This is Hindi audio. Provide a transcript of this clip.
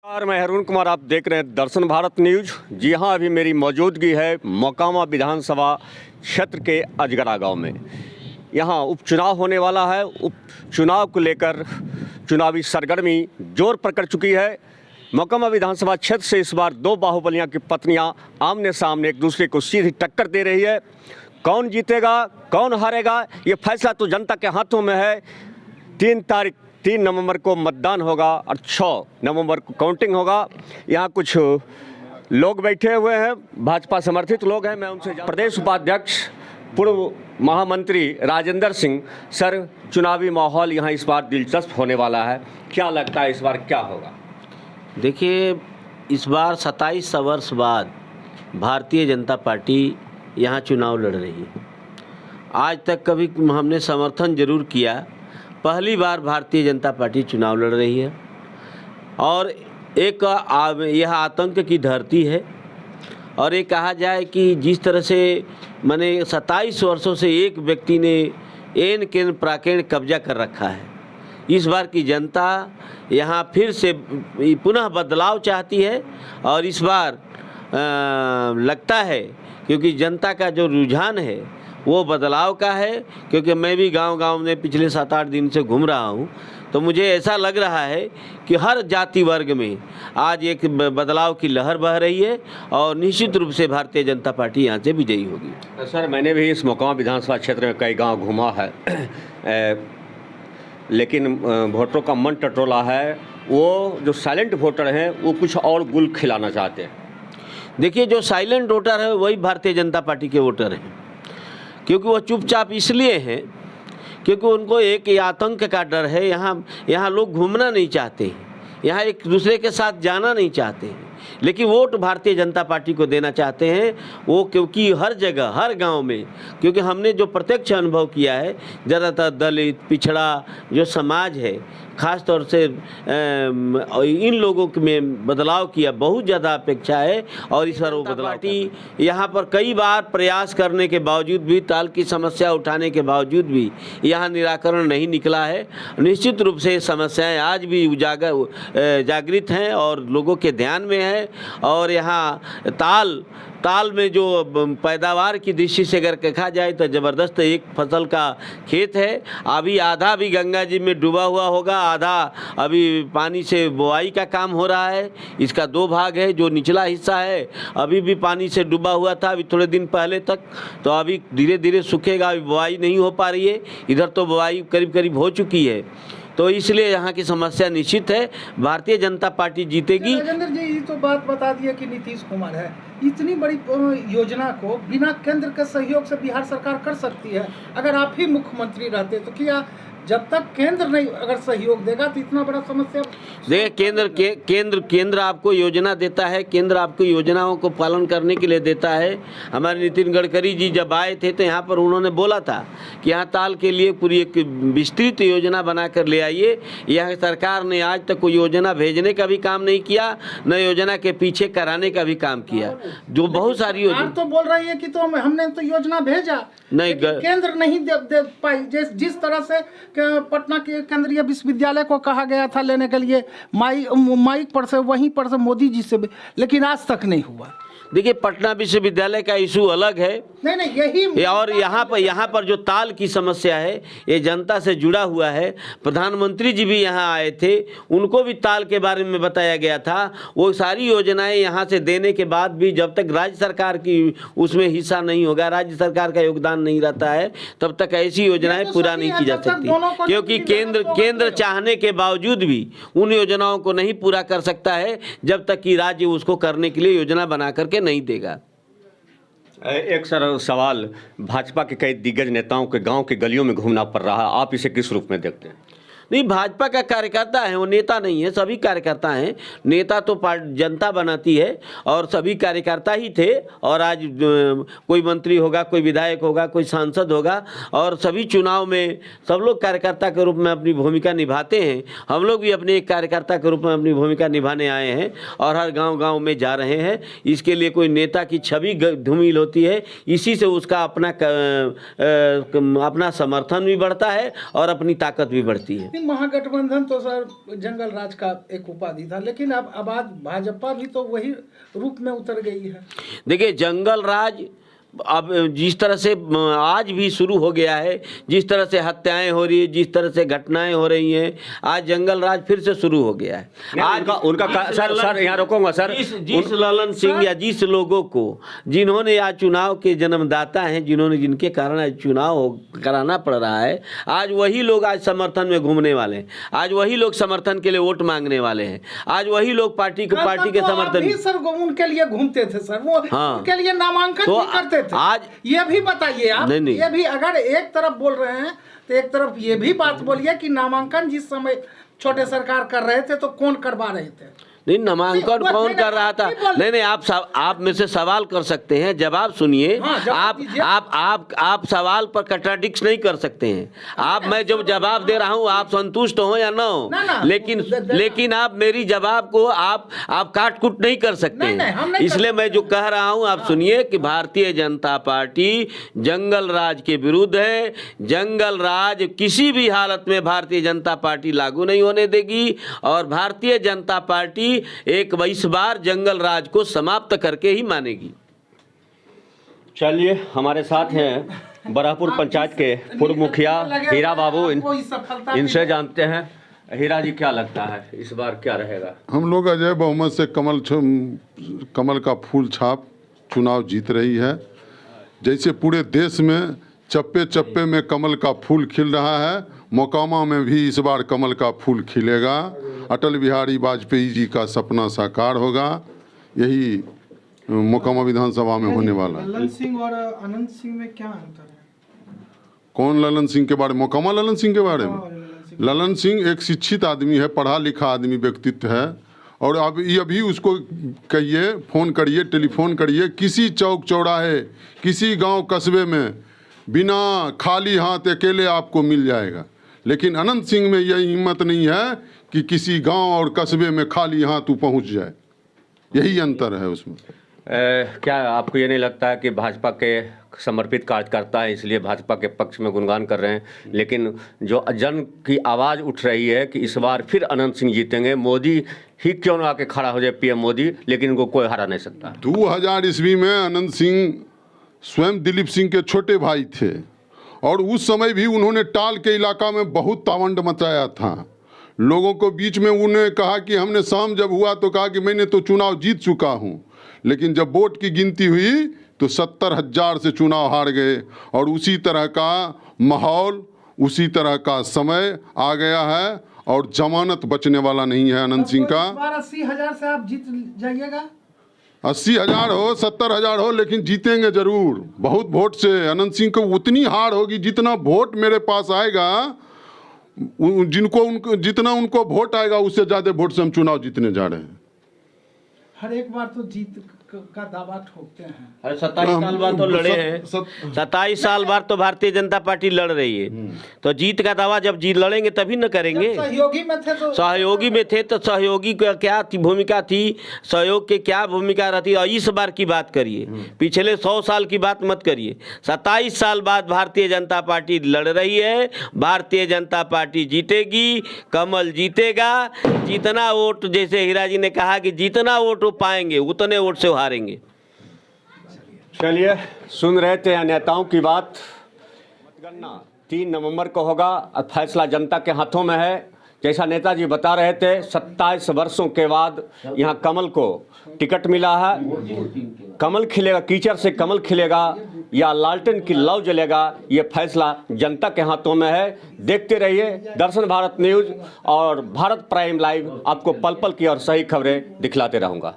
नमस्कार, मैं अरुण कुमार। आप देख रहे हैं दर्शन भारत न्यूज। जी हां, अभी मेरी मौजूदगी है मोकामा विधानसभा क्षेत्र के अजगरा गांव में। यहां उपचुनाव होने वाला है। उपचुनाव को लेकर चुनावी सरगर्मी जोर पकड़ चुकी है। मोकामा विधानसभा क्षेत्र से इस बार दो बाहुबलियां की पत्नियां आमने सामने एक दूसरे को सीधी टक्कर दे रही है। कौन जीतेगा, कौन हारेगा, ये फैसला तो जनता के हाथों में है। 3 नवंबर को मतदान होगा और 6 नवंबर को काउंटिंग होगा। यहाँ कुछ लोग बैठे हुए हैं, भाजपा समर्थित लोग हैं। मैं उनसे प्रदेश उपाध्यक्ष पूर्व महामंत्री राजेंद्र सिंह, सर चुनावी माहौल यहाँ इस बार दिलचस्प होने वाला है, क्या लगता है इस बार क्या होगा? देखिए, इस बार 27 वर्ष बाद भारतीय जनता पार्टी यहाँ चुनाव लड़ रही है। आज तक कभी हमने समर्थन जरूर किया, पहली बार भारतीय जनता पार्टी चुनाव लड़ रही है। और एक यह आतंक की धरती है। और ये कहा जाए कि जिस तरह से मैंने 27 वर्षों से एक व्यक्ति ने एन केन प्राकेण कब्जा कर रखा है, इस बार की जनता यहाँ फिर से पुनः बदलाव चाहती है। और इस बार लगता है, क्योंकि जनता का जो रुझान है वो बदलाव का है। क्योंकि मैं भी गांव-गांव में पिछले 7-8 दिन से घूम रहा हूं, तो मुझे ऐसा लग रहा है कि हर जाति वर्ग में आज एक बदलाव की लहर बह रही है और निश्चित रूप से भारतीय जनता पार्टी यहाँ से विजयी होगी। सर, मैंने भी इस मोकामा विधानसभा क्षेत्र में कई गांव घूमा है, लेकिन वोटरों का मन टटोला है। वो जो साइलेंट वोटर हैं वो कुछ और गुल खिलाना चाहते हैं। देखिए, जो साइलेंट वोटर है वही भारतीय जनता पार्टी के वोटर हैं, क्योंकि वो चुपचाप इसलिए हैं क्योंकि उनको एक आतंक का डर है। यहाँ लोग घूमना नहीं चाहते, यहाँ एक दूसरे के साथ जाना नहीं चाहते, लेकिन वोट भारतीय जनता पार्टी को देना चाहते हैं। वो क्योंकि हर जगह, हर गांव में, क्योंकि हमने जो प्रत्यक्ष अनुभव किया है, ज़्यादातर दलित पिछड़ा जो समाज है, ख़ास तौर से इन लोगों में बदलाव की बहुत ज़्यादा अपेक्षा है। और इस बार वो बदलाव पार्टी यहाँ पर कई बार प्रयास करने के बावजूद भी, ताल की समस्या उठाने के बावजूद भी यहाँ निराकरण नहीं निकला है। निश्चित रूप से समस्याएं आज भी जागृत हैं और लोगों के ध्यान में है। और यहाँ ताल में जो पैदावार की दृष्टि से अगर कहा जाए तो ज़बरदस्त एक फसल का खेत है। अभी आधा भी गंगा जी में डूबा हुआ होगा, आधा अभी पानी से बुआई का काम हो रहा है। इसका 2 भाग है। जो निचला हिस्सा है अभी भी पानी से डूबा हुआ था अभी थोड़े दिन पहले तक, तो अभी धीरे धीरे सूखेगा, अभी बुआई नहीं हो पा रही है। इधर तो बुआई करीब करीब हो चुकी है। तो इसलिए यहाँ की समस्या निश्चित है, भारतीय जनता पार्टी जीतेगी। राजेंद्र जी, ये तो बात बता दिया कि नीतीश कुमार है, इतनी बड़ी योजना को बिना केंद्र के सहयोग से बिहार सरकार कर सकती है। अगर आप ही मुख्यमंत्री रहते तो क्या, जब तक केंद्र नहीं अगर सहयोग देगा तो इतना बड़ा समस्या? देखिए, केंद्र आपको योजना देता है, केंद्र आपको योजनाओं को पालन करने के लिए देता है। हमारे नितिन गडकरी जी जब आए थे तो यहाँ पर उन्होंने बोला था कि यहाँ ताल के लिए पूरी एक विस्तृत योजना बनाकर ले आइए। यह सरकार ने आज तक कोई योजना भेजने का भी काम नहीं किया, न योजना के पीछे कराने का भी काम किया। जो बहुत सारी योजना तो बोल रही है कि तो हमने तो योजना भेजा, नहीं केंद्र नहीं दे पाई। जिस तरह से पटना के केंद्रीय विश्वविद्यालय को कहा गया था लेने के लिए माइक पर से, वहीं पर से मोदी जी से भी, लेकिन आज तक नहीं हुआ। देखिए, पटना विश्वविद्यालय का इशू अलग है। नहीं यही और यहाँ पर जो ताल की समस्या है ये जनता से जुड़ा हुआ है। प्रधानमंत्री जी भी यहाँ आए थे, उनको भी ताल के बारे में बताया गया था। वो सारी योजनाएं यहाँ से देने के बाद भी जब तक राज्य सरकार की उसमें हिस्सा नहीं होगा, राज्य सरकार का योगदान नहीं रहता है, तब तक ऐसी योजनाएं पूरा नहीं की जा सकती। क्योंकि केंद्र चाहने के बावजूद भी उन योजनाओं को नहीं पूरा कर सकता है जब तक कि राज्य उसको करने के लिए योजना बना करके नहीं देगा। एक सवाल, भाजपा के कई दिग्गज नेताओं के गांव के गलियों में घूमना पड़ रहा है, आप इसे किस रूप में देखते हैं? नहीं, भाजपा का कार्यकर्ता है, वो नेता नहीं है। सभी कार्यकर्ता हैं। नेता तो जनता बनाती है और सभी कार्यकर्ता ही थे। और आज कोई मंत्री होगा, कोई विधायक होगा, कोई सांसद होगा, और सभी चुनाव में सब लोग कार्यकर्ता के रूप में अपनी भूमिका निभाते हैं। हम लोग भी अपने एक कार्यकर्ता के रूप में अपनी भूमिका निभाने आए हैं और हर गाँव में जा रहे हैं। इसके लिए कोई नेता की छवि धूमिल होती है, इसी से उसका अपना समर्थन भी बढ़ता है और अपनी ताकत भी बढ़ती है। नहीं, महागठबंधन तो सर जंगल राज का एक उपाधि था, लेकिन अब आज भाजपा भी तो वही रूप में उतर गई है। देखिए, जंगल राज अब जिस तरह से आज भी शुरू हो गया है, जिस तरह से हत्याएं हो रही है, जिस तरह से घटनाएं हो रही हैं, आज जंगल राज फिर से शुरू हो गया है। आज उनका सर यहाँ रोकूंगा सर। जिस ललन सिंह या जिस लोगों को जिन्होंने आज चुनाव के जन्मदाता हैं, जिनके कारण आज चुनाव कराना पड़ रहा है, आज वही लोग आज समर्थन में घूमने वाले हैं, आज वही लोग समर्थन के लिए वोट मांगने वाले हैं, आज वही लोग पार्टी के समर्थन सर उनके लिए घूमते थे सर, वो उनके लिए नामांकन भी करते थे। आज ये भी बताइए आप, नहीं। ये भी अगर एक तरफ बोल रहे हैं तो एक तरफ ये भी बात बोलिए कि नामांकन जिस समय छोटे सरकार कर रहे थे तो कौन करवा रहे थे? नहीं, नामांकन कौन कर रहा था? नहीं, आप में से सवाल कर सकते हैं, जवाब सुनिए। आप सवाल पर कंट्राडिक्ट नहीं कर सकते हैं। मैं जब जवाब दे रहा हूं, आप संतुष्ट हो या ना हो, लेकिन आप मेरी जवाब को आप काट कुट नहीं कर सकते हैं। इसलिए मैं जो कह रहा हूं आप सुनिए कि भारतीय जनता पार्टी जंगल राज के विरुद्ध है। जंगल राज किसी भी हालत में भारतीय जनता पार्टी लागू नहीं होने देगी, और भारतीय जनता पार्टी इस बार जंगल राज को समाप्त करके ही मानेगी। चलिए, हमारे साथ हैं बराहपुर पंचायत के पूर्व मुखिया हीरा बाबू, इनसे जानते हैं। हीरा जी, क्या लगता है इस बार क्या रहेगा? हम लोग अजय बहुमत से कमल का फूल छाप चुनाव जीत रही है। जैसे पूरे देश में चप्पे चप्पे में कमल का फूल खिल रहा है, मोकामा में भी इस बार कमल का फूल खिलेगा। अटल बिहारी वाजपेयी जी का सपना साकार होगा। यही मोकामा विधानसभा में होने वाला है। ललन सिंह और अनंत सिंह में क्या अंतर है? कौन ललन सिंह के बारे में? मोकामा ललन सिंह के बारे में? ललन सिंह एक शिक्षित आदमी है, पढ़ा लिखा आदमी व्यक्तित्व है, और अब अभी उसको कहिए, फ़ोन करिए, टेलीफोन करिए, किसी चौक चौराहे, किसी गांव कस्बे में बिना खाली हाथ अकेले आपको मिल जाएगा। लेकिन अनंत सिंह में यही हिम्मत नहीं है कि किसी गांव और कस्बे में खाली हाथ पहुंच जाए। यही अंतर है उसमें। क्या आपको ये नहीं लगता है कि भाजपा के समर्पित कार्यकर्ता है इसलिए भाजपा के पक्ष में गुणगान कर रहे हैं, लेकिन जो जन की आवाज़ उठ रही है कि इस बार फिर अनंत सिंह जीतेंगे, मोदी ही क्यों ना आके खड़ा हो जाए, पीएम मोदी, लेकिन इनको कोई हरा नहीं सकता। 2000 ईस्वी में अनंत सिंह स्वयं दिलीप सिंह के छोटे भाई थे, और उस समय भी उन्होंने टाल के इलाका में बहुत तावंड मचाया था। लोगों को बीच में उन्हें कहा कि हमने शाम जब हुआ तो कहा कि मैंने तो चुनाव जीत चुका हूं, लेकिन जब वोट की गिनती हुई तो 70,000 से चुनाव हार गए। और उसी तरह का माहौल, उसी तरह का समय आ गया है, और जमानत बचने वाला नहीं है अनंत सिंह का। 80,000 से आप जीत जाइएगा। 80,000 हो, 70,000 हो, लेकिन जीतेंगे जरूर, बहुत वोट से। अनंत सिंह को उतनी हार होगी जितना वोट मेरे पास आएगा, जितना उनको वोट आएगा उससे ज़्यादा वोट से हम चुनाव जीतने जा रहे हैं। हर एक बार तो जीत का दावा ठोकते हैं। अरे 27 साल बाद तो लड़े हैं, 27 साल बाद तो भारतीय जनता पार्टी लड़ रही है, तो जीत का दावा जब जीत लड़ेंगे तभी न करेंगे। सहयोगी में थे तो सहयोगी का क्या भूमिका थी, सहयोग की क्या भूमिका रहती है। और इस बार की बात करिए, पिछले 100 साल की बात मत करिए। 27 साल बाद भारतीय जनता पार्टी लड़ रही है, भारतीय जनता पार्टी जीतेगी, कमल जीतेगा। जितना वोट, जैसे हीरा जी ने कहा कि जितना वोट वो पाएंगे उतने वोट से हारेंगे। चलिए, सुन रहे थे नेताओं की बात। मतगणना 3 नवंबर को होगा, फैसला जनता के हाथों में है। जैसा नेताजी बता रहे थे, 27 वर्षों के बाद यहाँ कमल को टिकट मिला है। कमल खिलेगा, कीचड़ से कमल खिलेगा या लालटेन की लौ जलेगा, ये फैसला जनता के हाथों में है। देखते रहिए दर्शन भारत न्यूज़ और भारत प्राइम लाइव, आपको पल पल की और सही खबरें दिखलाते रहूँगा।